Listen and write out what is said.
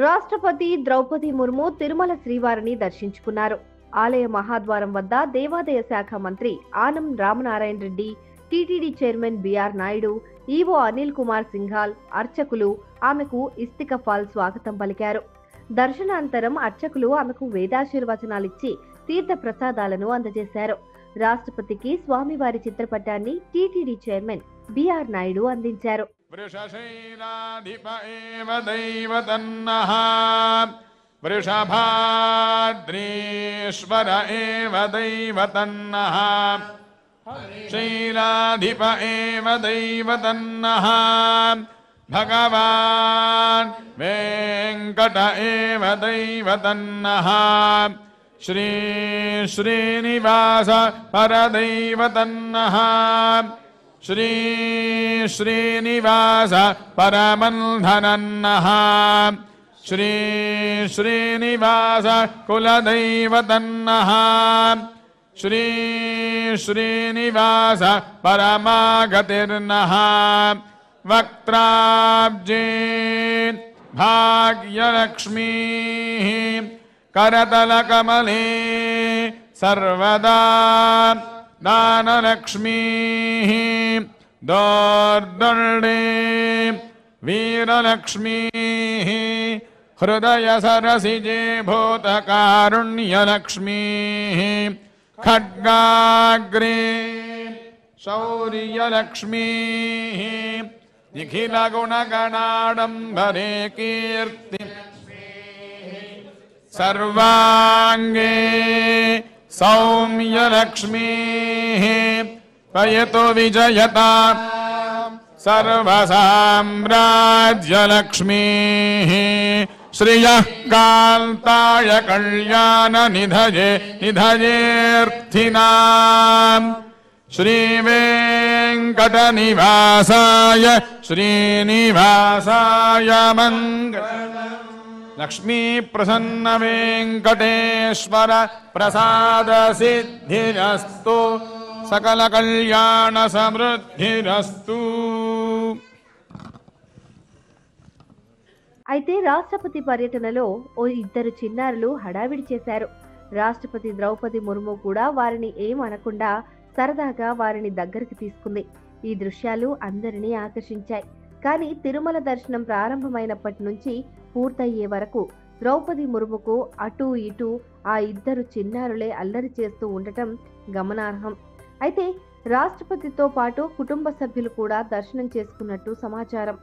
రాష్ట్రపతి ద్రౌపది ముర్ము తిరుమల శ్రీవారిని దర్శించుకున్నారు. ఆలయ మహాద్వారం వద్ద దేవాదాయ శాఖ మంత్రి Anam Ramanarayana Reddy, TTD chairman B R Naidu, EO Anil Kumar Singhal, అర్చకులు ఆమెకు ఇస్తికఫాల్ స్వాగతం పలికారు. దర్శనానంతరం అర్చకులు ఆమెకు వేదాశీర్వచనాలిచ్చి తీర్థ ప్రసాదాలను అందజేశారు. రాష్ట్రపతికి స్వామివారి చిత్రపటాన్ని టీటీడీ చైర్మన్ బిఆర్ నాయుడు అందించారు. వృషభాద్రీశ్వర ఏవ దైవతన్నః శైలాధిప ఏవ దైవతన్నః భగవాన్ వెంకట ఏవ దైవతన్నః శ్రీ శ్రీనివాస పరదైవతన్నః శ్రీ శ్రీనివాస పరమన్ధనన్నః శ్రీ శ్రీనివాస కులదైవతన్నః శ్రీ శ్రీనివాస పరమాగతిర్నః వక్త్రాబ్జే భాగ్యలక్ష్మీ करतलकमले सर्वदा दानलक्ष्मी दोर्दण्डे वीरलक्ष्मी हृदय सरसिजे भूतकारुण्यलक्ष्मी खड्गाग्रे शौर्यलक्ष्मी निखिलगुणगणाडम्बरे कीर्ति सर्वांगे सौम्यलक्ष्मी पयतो विजयता सर्वसाम्राज्यलक्ष्मी श्रियः कान्ताय कल्याण निधये निधयेऽर्थिनां श्रीवेङ्कटनिवासाय श्रीनिवासाय मङ्गलम् लक्ष्मी प्रसन्न वेंकटेश्वर प्रसाद सिद्धिरस्तु सकल कल्याण समृद्धिरस्तु। అయితే రాష్ట్రపతి పర్యటనలో ఓ ఇద్దరు చిన్నారులు హడావిడి చేశారు. రాష్ట్రపతి ద్రౌపది ముర్ము కూడా వారిని ఏమనకుండా సరదాగా వారిని దగ్గరికి తీసుకుంది. ఈ దృశ్యాలు అందరినీ ఆకర్షించాయి. కానీ తిరుమల దర్శనం ప్రారంభమైనప్పటి నుంచి పూర్తయ్యే వరకు ద్రౌపది ముర్ముకు అటూ ఇటూ ఆ ఇద్దరు చిన్నారులే అల్లరి చేస్తూ ఉండటం గమనార్హం. అయితే రాష్ట్రపతితో పాటు కుటుంబ సభ్యులు కూడా దర్శనం చేసుకున్నట్టు సమాచారం.